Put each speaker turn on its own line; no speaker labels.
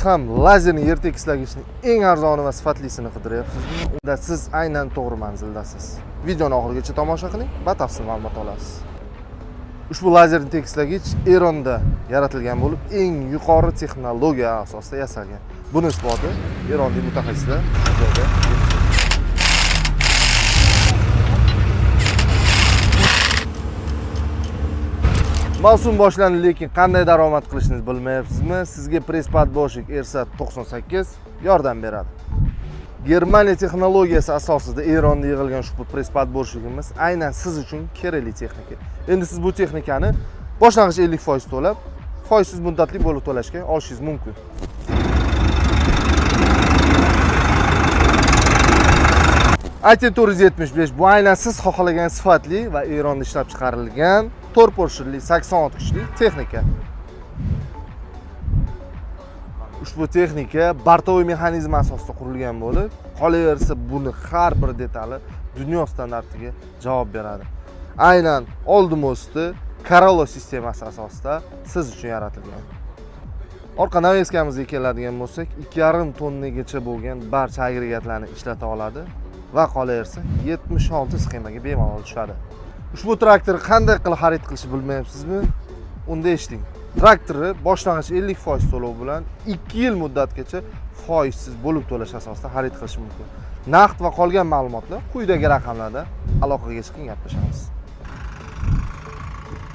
ham lazerni yer tekislagichning eng arzoni va sifatlisini qidiryapsizmi? Unda siz aynan to'g'ri manzildasiz. Videoni oxirigacha tomosha qiling, batafsil ma'lumot olasiz. Ushbu lazerni tekislagich Eronda yaratilgan bo'lib, eng yuqori texnologiya asosida yasalgan. Buni isboti Eronlik mutaxassislar joyda. Mavsum boshlandi, lekin qanday daromad qilishingizni bilmayapsizmi? Sizga press-pad boshlik Ersat 98 yordam beradi. Germaniya texnologiyasi asosida Eronda yig'ilgan ushbu press-pad boshligimiz aynan siz uchun kerakli texnika. Endi siz bu texnikani boshlang'ich 50% to'lab, foizsiz muddatli bo'lib to'lashga olishingiz mumkin. AT475 bu aynan siz xohlagan sifatli va Eronda ishlab chiqarilgan 4 porshirli 80 ot kuchli texnika. Ushbu texnika bartoviy mexanizm asosida qurilgan bo'lib, qolaversa buni har bir detali dunyo standartiga javob beradi. Aynan oldimosti Corolla sistemasi asosida siz uchun yaratilgan. Orqa naveskamizga keladigan bo'lsak, 2,5 tonnagacha bo'lgan barcha agregatlarni ishlata oladi va qolaversa 76 sxemaga bemalol tushadi. Ushbu traktorni qanday qilib xarid qilishni bilmayapsizmi? Unda eshiting. Traktorni boshlang'ich 50% to'lov bilan 2 yil muddatgacha foizsiz bo'lib to'lash asosida xarid qilish mumkin. Naqd va qolgan ma'lumotlar quyidagi raqamlarda aloqaga chiqing, gaplashamiz.